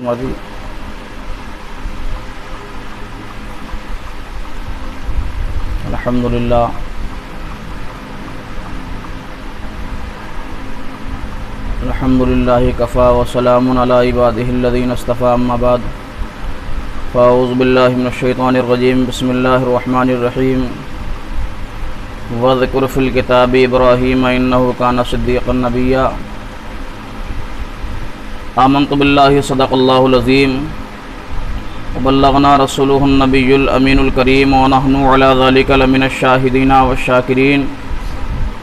مدی الحمدللہ الحمدللہ کفا وسلام علی عبادہ الذین اصطفى اما بعد فاعوذ باللہ من الشیطان الرجیم بسم اللہ الرحمن الرحیم وذکر فی الکتاب ابراہیم انہ کان صدیقا نبیا آمنت باللہ صدق اللہ العظیم وبلغنا رسولہ النبی الامین الکریم ونحن علی ذلک لمن الشاہدین والشاکرین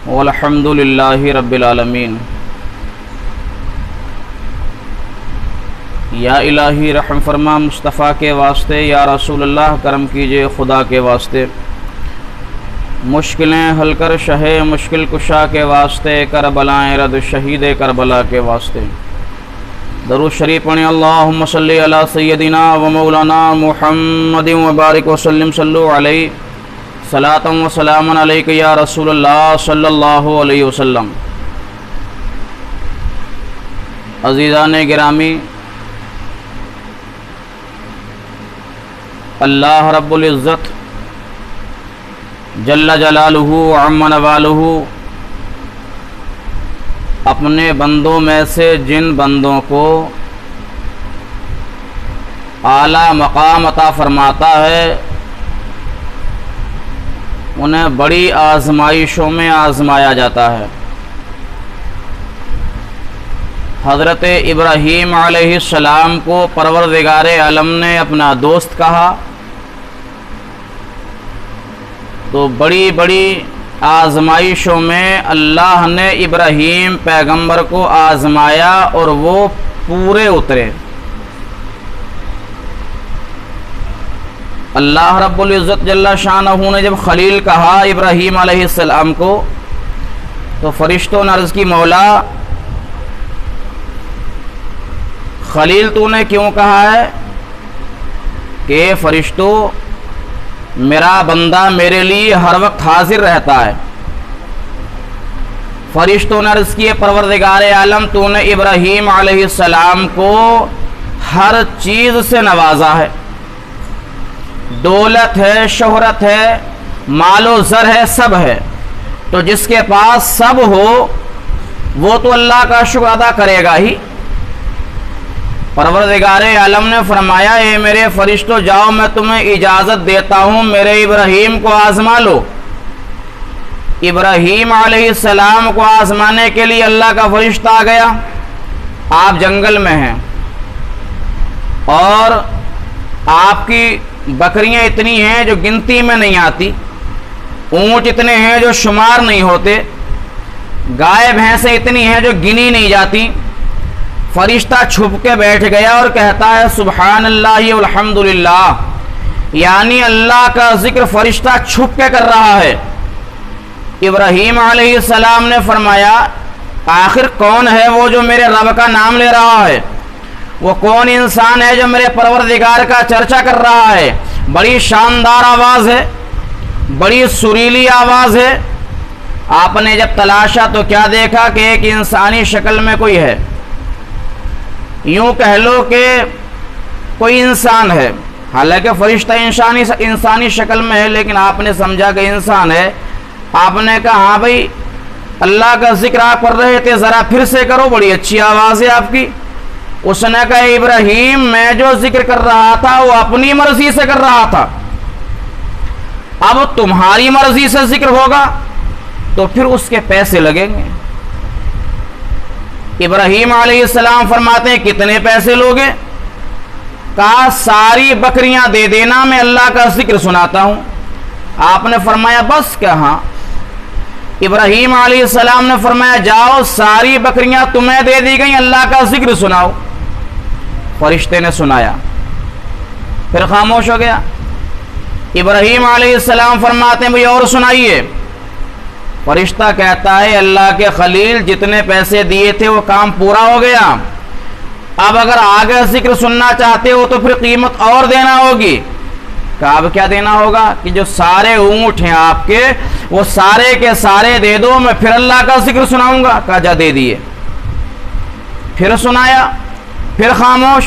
والحمد للہ رب العالمین۔ یا الہی رحم فرما مصطفیٰ کے واسطے، یا رسول اللہ کرم کیجئے خدا کے واسطے، مشکلیں حل کر شہ مشکل کشا کے واسطے، کربلائیں رد شہید کربلا کے واسطے۔ درود شریف پڑھیں۔ اللہم صلی علی سیدنا و مولانا محمد وبارک وسلم، صلو علیہ صلاۃ و سلام علیک یا رسول اللہ صلی اللہ علیہ وسلم۔ عزیزان گرامی، اللہ رب العزت جل جلالہ عم نوالہ اپنے بندوں میں سے جن بندوں کو اعلیٰ مقام عطا فرماتا ہے انہیں بڑی آزمائشوں میں آزمایا جاتا ہے۔ حضرت ابراہیم علیہ السلام کو پروردگار عالم نے اپنا دوست کہا تو بڑی بڑی آزمائشوں میں اللہ نے ابراہیم پیغمبر کو آزمایا اور وہ پورے اترے۔ اللہ رب العزت جل شانہ نے جب خلیل کہا ابراہیم علیہ السلام کو تو فرشتوں نے عرض کی، مولا خلیل تو نے کیوں کہا ہے؟ کہ فرشتوں میرا بندہ میرے لیے ہر وقت حاضر رہتا ہے۔ فرشتوں نے عرض کیے، پروردگار عالم تو نے ابراہیم علیہ السلام کو ہر چیز سے نوازا ہے، دولت ہے، شہرت ہے، مال و زر ہے، سب ہے، تو جس کے پاس سب ہو وہ تو اللہ کا شکر ادا کرے گا ہی۔ پروردگار عالم نے فرمایا، اے میرے فرشتوں جاؤ میں تمہیں اجازت دیتا ہوں، میرے ابراہیم کو آزما لو۔ ابراہیم علیہ السلام کو آزمانے کے لیے اللہ کا فرشتہ آ گیا۔ آپ جنگل میں ہیں اور آپ کی بکریاں اتنی ہیں جو گنتی میں نہیں آتی، اونٹ اتنے ہیں جو شمار نہیں ہوتے، گائے بھینسیں اتنی ہیں جو گنی نہیں جاتی۔ فرشتہ چھپ کے بیٹھ گیا اور کہتا ہے سبحان اللہ والحمدللہ، یعنی اللہ کا ذکر فرشتہ چھپ کے کر رہا ہے۔ ابراہیم علیہ السلام نے فرمایا، آخر کون ہے وہ جو میرے رب کا نام لے رہا ہے؟ وہ کون انسان ہے جو میرے پروردگار کا چرچا کر رہا ہے؟ بڑی شاندار آواز ہے، بڑی سریلی آواز ہے۔ آپ نے جب تلاشا تو کیا دیکھا کہ ایک انسانی شکل میں کوئی ہے، یوں کہہ لو کہ کوئی انسان ہے، حالانکہ فرشتہ انسانی شکل میں ہے، لیکن آپ نے سمجھا کہ انسان ہے۔ آپ نے کہا ہاں بھائی اللہ کا ذکر آپ کر رہے تھے، ذرا پھر سے کرو، بڑی اچھی آواز ہے آپ کی۔ اس نے کہا ابراہیم میں جو ذکر کر رہا تھا وہ اپنی مرضی سے کر رہا تھا، اب تمہاری مرضی سے ذکر ہوگا تو پھر اس کے پیسے لگیں گے۔ ابراہیم علیہ السلام فرماتے ہیں کتنے پیسے لوگے؟ کہا ساری بکریاں دے دینا، میں اللہ کا ذکر سناتا ہوں۔ آپ نے فرمایا بس کہاں؟ ابراہیم علیہ السلام نے فرمایا جاؤ ساری بکریاں تمہیں دے دی گئیں، اللہ کا ذکر سناؤ۔ فرشتے نے سنایا، پھر خاموش ہو گیا۔ ابراہیم علیہ السلام فرماتے ہیں بھئی اور سنائیے۔ فرشتہ کہتا ہے اللہ کے خلیل جتنے پیسے دیے تھے وہ کام پورا ہو گیا، اب اگر آگے ذکر سننا چاہتے ہو تو پھر قیمت اور دینا ہوگی۔ کہا اب کیا دینا ہوگا؟ کہ جو سارے اونٹ ہیں آپ کے وہ سارے کے سارے دے دو، میں پھر اللہ کا ذکر سناؤں گا۔ کہا جا دے دیے، پھر سنایا، پھر خاموش۔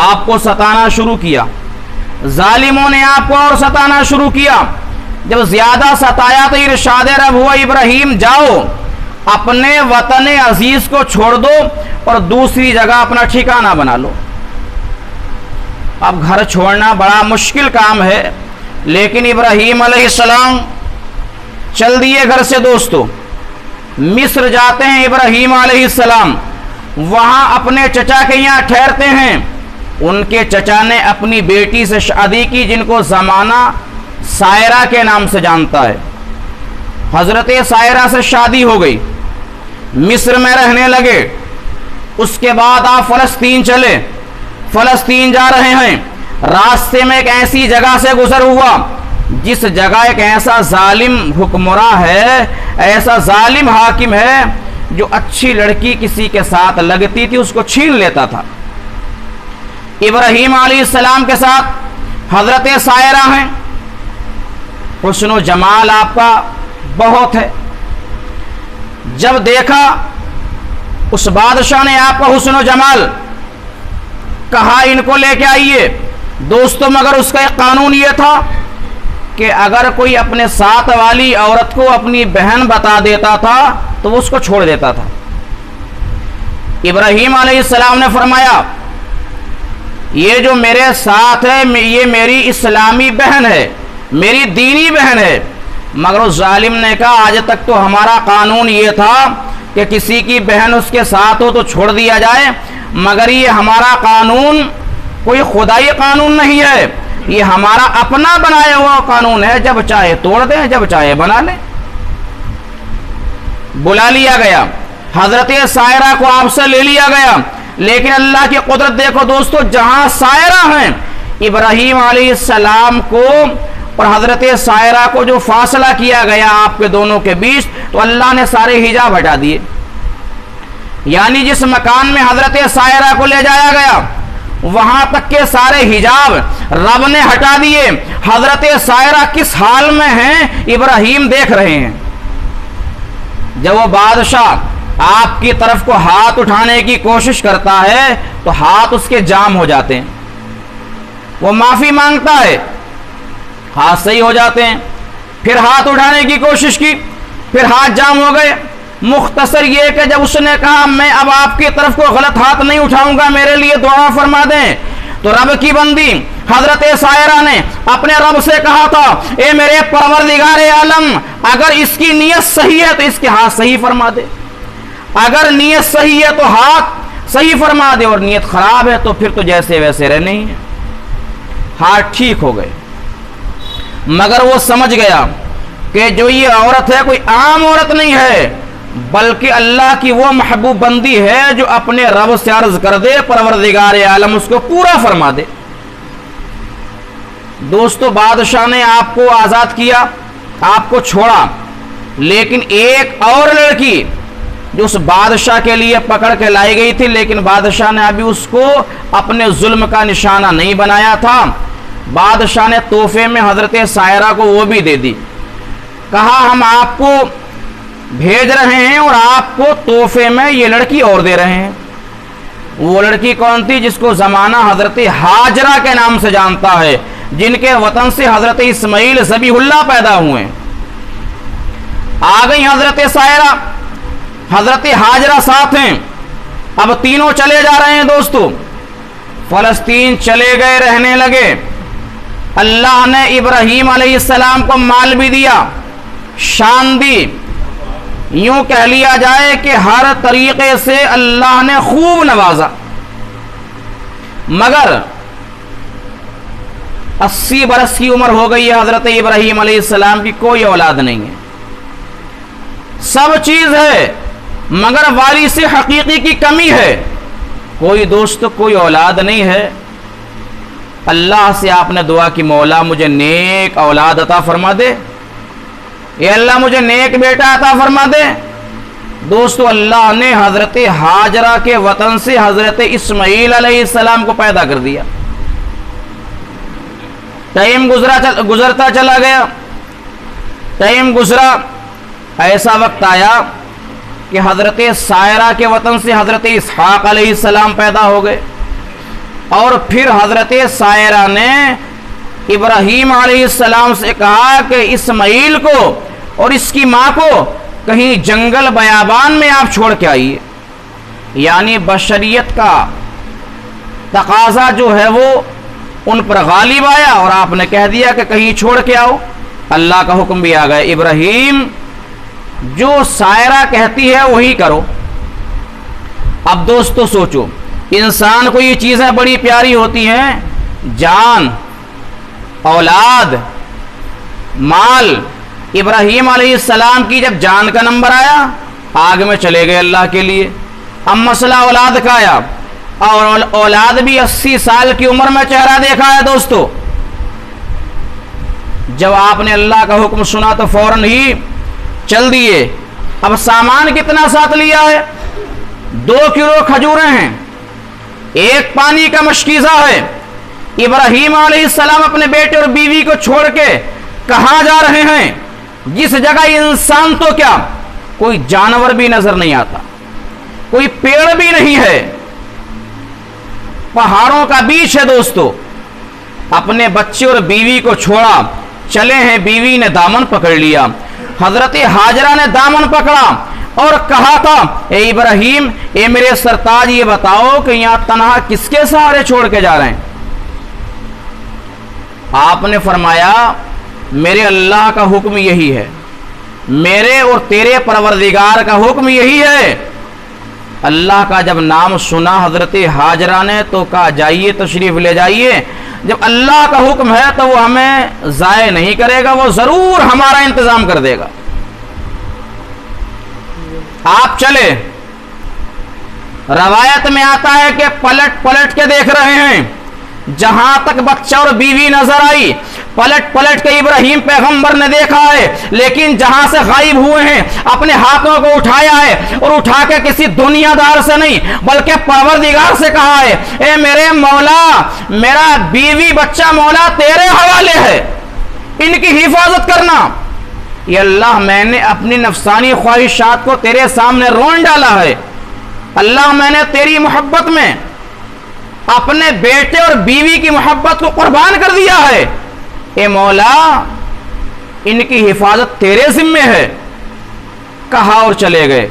آپ کو ستانا شروع کیا، ظالموں نے آپ کو اور ستانا شروع کیا۔ جب زیادہ ستایا تو ارشاد رب ہوا ابراہیم جاؤ اپنے وطن عزیز کو چھوڑ دو اور دوسری جگہ اپنا ٹھکانہ بنا لو۔ اب گھر چھوڑنا بڑا مشکل کام ہے، لیکن ابراہیم علیہ السلام چل دیے گھر سے۔ دوستو مصر جاتے ہیں ابراہیم علیہ السلام، وہاں اپنے چچا کے یہاں ٹھہرتے ہیں۔ ان کے چچا نے اپنی بیٹی سے شادی کی جن کو زمانہ سائرہ کے نام سے جانتا ہے۔ حضرت سائرہ سے شادی ہو گئی، مصر میں رہنے لگے۔ اس کے بعد آپ فلسطین چلے، فلسطین جا رہے ہیں، راستے میں ایک ایسی جگہ سے گزر ہوا جس جگہ ایک ایسا ظالم حکمراں ہے، ایسا ظالم حاکم ہے جو اچھی لڑکی کسی کے ساتھ لگتی تھی اس کو چھین لیتا تھا۔ ابراہیم علیہ السلام کے ساتھ حضرت سائرہ ہیں، حسن و جمال آپ کا بہت ہے۔ جب دیکھا اس بادشاہ نے آپ کا حسن و جمال، کہا ان کو لے کے آئیے۔ دوستو مگر اس کا ایک قانون یہ تھا کہ اگر کوئی اپنے ساتھ والی عورت کو اپنی بہن بتا دیتا تھا تو وہ اس کو چھوڑ دیتا تھا۔ ابراہیم علیہ السلام نے فرمایا یہ جو میرے ساتھ ہے یہ میری اسلامی بہن ہے، میری دینی بہن ہے۔ مگر اس ظالم نے کہا آج تک تو ہمارا قانون یہ تھا کہ کسی کی بہن اس کے ساتھ ہو تو چھوڑ دیا جائے، مگر یہ ہمارا قانون کوئی خدائی قانون نہیں ہے، یہ ہمارا اپنا بنایا ہوا قانون ہے، جب چاہے توڑ دیں جب چاہے بنا لیں۔ بلا لیا گیا، حضرت سائرہ کو آپ سے لے لیا گیا، لیکن اللہ کی قدرت دیکھو دوستو، جہاں سائرہ ہیں ابراہیم علیہ السلام کو اور حضرت سائرہ کو جو فاصلہ کیا گیا آپ کے دونوں کے بیچ، تو اللہ نے سارے حجاب ہٹا دیے۔ یعنی جس مکان میں حضرت سائرہ کو لے جایا گیا وہاں تک کے سارے حجاب رب نے ہٹا دیے۔ حضرت سائرہ کس حال میں ہیں ابراہیم دیکھ رہے ہیں۔ جب وہ بادشاہ آپ کی طرف کو ہاتھ اٹھانے کی کوشش کرتا ہے تو ہاتھ اس کے جام ہو جاتے ہیں، وہ معافی مانگتا ہے، ہاتھ صحیح ہو جاتے ہیں۔ پھر ہاتھ اٹھانے کی کوشش کی، پھر ہاتھ جام ہو گئے۔ مختصر یہ کہ جب اس نے کہا میں اب آپ کی طرف کو غلط ہاتھ نہیں اٹھاؤں گا، میرے لیے دعا فرما دیں، تو رب کی بندی حضرت سائرہ نے اپنے رب سے کہا تھا اے میرے پروردگار عالم، اگر اس کی نیت صحیح ہے تو اس کے ہاتھ صحیح فرما دے، اگر نیت صحیح ہے تو ہاتھ صحیح فرما دے، اور نیت خراب ہے تو پھر تو جیسے ویسے رہنے ہی ہیں۔ ہاتھ ٹھیک ہو گئے، مگر وہ سمجھ گیا کہ جو یہ عورت ہے کوئی عام عورت نہیں ہے، بلکہ اللہ کی وہ محبوب بندی ہے جو اپنے رب سے عرض کر دے پروردگار عالم اس کو پورا فرما دے۔ دوستو بادشاہ نے آپ کو آزاد کیا، آپ کو چھوڑا، لیکن ایک اور لڑکی جو اس بادشاہ کے لیے پکڑ کے لائی گئی تھی، لیکن بادشاہ نے ابھی اس کو اپنے ظلم کا نشانہ نہیں بنایا تھا، بادشاہ نے تحفے میں حضرت سائرہ کو وہ بھی دے دی۔ کہا ہم آپ کو بھیج رہے ہیں اور آپ کو تحفے میں یہ لڑکی اور دے رہے ہیں۔ وہ لڑکی کون تھی؟ جس کو زمانہ حضرت ہاجرہ کے نام سے جانتا ہے، جن کے وطن سے حضرت اسماعیل ذبیح اللہ پیدا ہوئے۔ آ گئی حضرت سائرہ، حضرت ہاجرہ ساتھ ہیں، اب تینوں چلے جا رہے ہیں۔ دوستو فلسطین چلے گئے، رہنے لگے۔ اللہ نے ابراہیم علیہ السلام کو مال بھی دیا، شان دی، یوں کہہ لیا جائے کہ ہر طریقے سے اللہ نے خوب نوازا، مگر 80 برس کی عمر ہو گئی ہے حضرت ابراہیم علیہ السلام کی، کوئی اولاد نہیں ہے، سب چیز ہے مگر وارث حقیقی کی کمی ہے، کوئی دوست کوئی اولاد نہیں ہے۔ اللہ سے آپ نے دعا کی مولا مجھے نیک اولاد عطا فرما دے، اے اللہ مجھے نیک بیٹا عطا فرما دے۔ دوستو اللہ نے حضرت ہاجرہ کے وطن سے حضرت اسماعیل علیہ السلام کو پیدا کر دیا۔ ٹائم گزرتا چلا گیا، ٹائم گزرا، ایسا وقت آیا کہ حضرت سائرہ کے وطن سے حضرت اسحاق علیہ السلام پیدا ہو گئے، اور پھر حضرت سائرہ نے ابراہیم علیہ السلام سے کہا کہ اسماعیل کو اور اس کی ماں کو کہیں جنگل بیابان میں آپ چھوڑ کے آئیے. یعنی بشریت کا تقاضا جو ہے وہ ان پر غالب آیا اور آپ نے کہہ دیا کہ کہیں چھوڑ کے آؤ. اللہ کا حکم بھی آ گیا, ابراہیم جو سائرہ کہتی ہے وہی کرو. اب دوستو سوچو, انسان کو یہ چیزیں بڑی پیاری ہوتی ہیں, جان, اولاد, مال. ابراہیم علیہ السلام کی جب جان کا نمبر آیا آگ میں چلے گئے اللہ کے لیے. اب مسئلہ اولاد کا آیا, اور اولاد بھی 80 سال کی عمر میں چہرہ دیکھا ہے دوستو. جب آپ نے اللہ کا حکم سنا تو فوراً ہی چل دیے. اب سامان کتنا ساتھ لیا ہے؟ 2 کلو کھجوریں ہیں, 1 پانی کا مشکیزہ ہے. ابراہیم علیہ السلام اپنے بیٹے اور بیوی کو چھوڑ کے کہاں جا رہے ہیں جس جگہ انسان تو کیا کوئی جانور بھی نظر نہیں آتا, کوئی پیڑ بھی نہیں ہے, پہاڑوں کا بیچ ہے دوستو. اپنے بچے اور بیوی کو چھوڑا, چلے ہیں. بیوی نے دامن پکڑ لیا, حضرت ہاجرہ نے دامن پکڑا اور کہا تھا, اے ابراہیم, اے میرے سرتاج, یہ بتاؤ کہ یہاں تنہا کس کے سہارے چھوڑ کے جا رہے ہیں؟ آپ نے فرمایا, میرے اللہ کا حکم یہی ہے, میرے اور تیرے پروردگار کا حکم یہی ہے. اللہ کا جب نام سنا حضرت ہاجرہ نے تو کہا جائیے تشریف لے جائیے. جب اللہ کا حکم ہے تو وہ ہمیں ضائع نہیں کرے گا, وہ ضرور ہمارا انتظام کر دے گا. آپ چلے. روایت میں آتا ہے کہ پلٹ پلٹ کے دیکھ رہے ہیں, جہاں تک بچہ اور بیوی نظر آئی پلٹ پلٹ کے ابراہیم پیغمبر نے دیکھا ہے, لیکن جہاں سے غائب ہوئے ہیں اپنے ہاتھوں کو اٹھایا ہے, اور اٹھا کے کسی دنیا دار سے نہیں بلکہ پروردگار سے کہا ہے, اے میرے مولا, میرا بیوی بچہ مولا تیرے حوالے ہے, ان کی حفاظت کرنا. یہ اللہ, میں نے اپنی نفسانی خواہشات کو تیرے سامنے رون ڈالا ہے. اللہ, میں نے تیری محبت میں اپنے بیٹے اور بیوی کی محبت کو قربان کر دیا ہے. اے مولا, ان کی حفاظت تیرے ذمے ہے. کہا اور چلے گئے.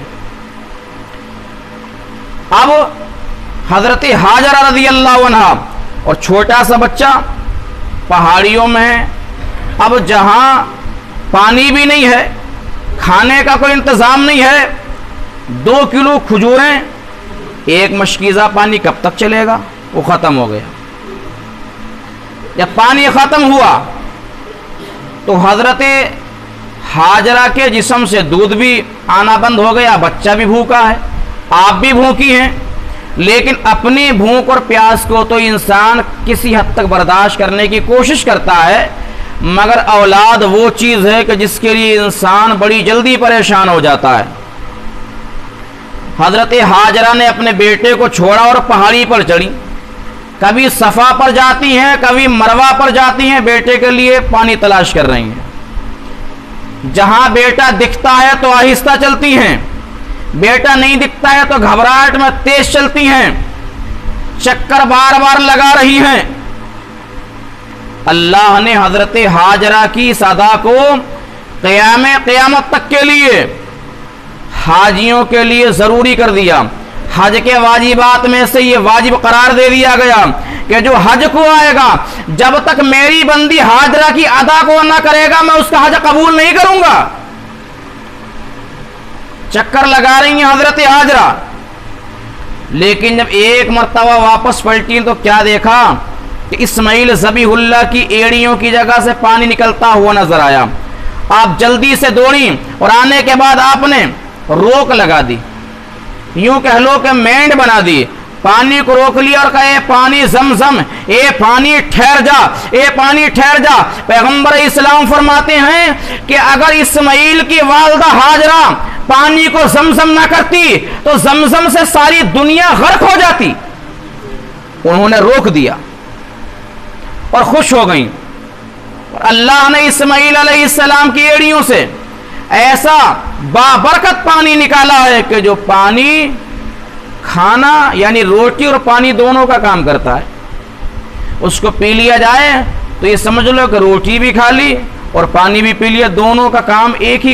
اب حضرت ہاجرہ رضی اللہ عنہ اور چھوٹا سا بچہ پہاڑیوں میں ہے. اب جہاں پانی بھی نہیں ہے, کھانے کا کوئی انتظام نہیں ہے, 2 کلو کھجوریں, 1 مشکیزہ پانی کب تک چلے گا؟ وہ ختم ہو گیا. جب پانی ختم ہوا تو حضرت ہاجرہ کے جسم سے دودھ بھی آنا بند ہو گیا, بچہ بھی بھوکا ہے, آپ بھی بھوکی ہیں. لیکن اپنی بھوک اور پیاس کو تو انسان کسی حد تک برداشت کرنے کی کوشش کرتا ہے, مگر اولاد وہ چیز ہے کہ جس کے لیے انسان بڑی جلدی پریشان ہو جاتا ہے. حضرت ہاجرہ نے اپنے بیٹے کو چھوڑا اور پہاڑی پر چڑھی. کبھی صفا پر جاتی ہیں, کبھی مروہ پر جاتی ہیں, بیٹے کے لیے پانی تلاش کر رہی ہیں. جہاں بیٹا دکھتا ہے تو آہستہ چلتی ہیں, بیٹا نہیں دکھتا ہے تو گھبراہٹ میں تیز چلتی ہیں, چکر بار بار لگا رہی ہیں. اللہ نے حضرت ہاجرہ کی صدا کو قیامت تک کے لیے حاجیوں کے لیے ضروری کر دیا. حج کے واجبات میں سے یہ واجب قرار دے دیا گیا کہ جو حج کو آئے گا, جب تک میری بندی ہاجرہ کی ادا کو نہ کرے گا میں اس کا حج قبول نہیں کروں گا. چکر لگا رہی ہیں حضرت ہاجرہ, لیکن جب ایک مرتبہ واپس پلٹی تو کیا دیکھا کہ اسماعیل ذبیح اللہ کی ایڑیوں کی جگہ سے پانی نکلتا ہوا نظر آیا. آپ جلدی سے دوڑی اور آنے کے بعد آپ نے روک لگا دی, یوں کہہ لو کہ مینڈ بنا دی. پانی کو روک لیا اور کہا, اے پانی زمزم, اے پانی ٹھہر جا, اے پانی ٹھہر جا. پیغمبر اسلام فرماتے ہیں کہ اگر اسماعیل کی والدہ ہاجرہ پانی کو زمزم نہ کرتی تو زمزم سے ساری دنیا غرق ہو جاتی. انہوں نے روک دیا اور خوش ہو گئیں. اور اللہ نے اسماعیل علیہ السلام کی ایڑیوں سے ایسا بابرکت پانی نکالا ہے کہ جو پانی کھانا یعنی روٹی اور پانی دونوں کا کام کرتا ہے. اس کو پی لیا جائے تو یہ سمجھ لو کہ روٹی بھی کھا لی اور پانی بھی پی لیا، دونوں کا کام ایک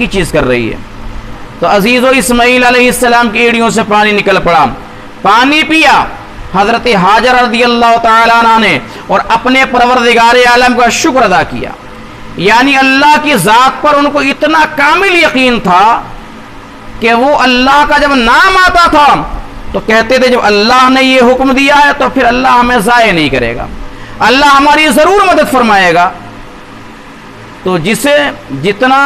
ہی چیز کر رہی ہے۔ تو عزیزو اسماعیل علیہ السلام کی ایڑیوں سے پانی نکل پڑا، پانی پیا حضرت ہاجر رضی اللہ تعالیٰ عنہ نے اور اپنے پروردگار عالم کا شکر ادا کیا، یعنی اللہ کی ذات پر ان کو اتنا کامل یقین تھا کہ وہ اللہ کا جب نام آتا تھا تو کہتے تھے جب اللہ نے یہ حکم دیا ہے تو پھر اللہ ہمیں ضائع نہیں کرے گا، اللہ ہماری ضرور مدد فرمائے گا۔ تو جسے جتنا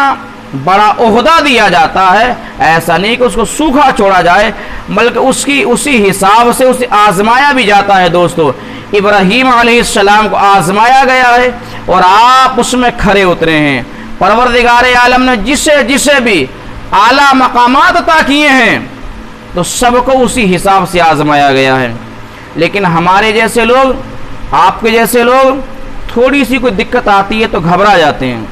بڑا عہدہ دیا جاتا ہے ایسا نہیں کہ اس کو سوکھا چھوڑا جائے، بلکہ اسی حساب سے اسے آزمایا بھی جاتا ہے۔ دوستو ابراہیم علیہ السلام کو آزمایا گیا ہے اور آپ اس میں کھرے اترے ہیں۔ پروردگار عالم نے جسے بھی اعلیٰ مقامات عطا کیے ہیں تو سب کو اسی حساب سے آزمایا گیا ہے۔ لیکن ہمارے جیسے لوگ، آپ کے جیسے لوگ، تھوڑی سی کوئی دقت آتی ہے تو گھبرا جاتے ہیں۔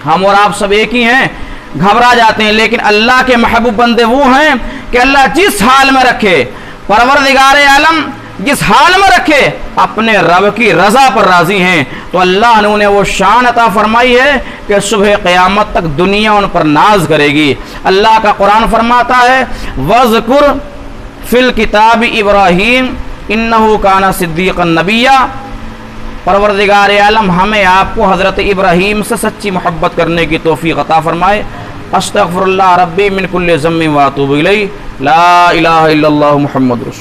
ہم اور آپ سب ایک ہی ہیں، گھبرا جاتے ہیں، لیکن اللہ کے محبوب بندے وہ ہیں کہ اللہ جس حال میں رکھے، پروردگار عالم جس حال میں رکھے اپنے رب کی رضا پر راضی ہیں، تو اللہ نے انہیں وہ شان عطا فرمائی ہے کہ صبح قیامت تک دنیا ان پر ناز کرے گی۔ اللہ کا قرآن فرماتا ہے وَذْكُرْ فِي الْكِتَابِ إِبْرَاهِيمَ إِنَّهُ كَانَ صِدِّيقًا نَبِيًّا۔ پروردگار عالم ہمیں آپ کو حضرت ابراہیم سے سچی محبت کرنے کی توفیق عطا فرمائے۔ استغفر اللہ ربی من کل ذنب واتوب الیہ، لا الہ الا اللہ محمد رسول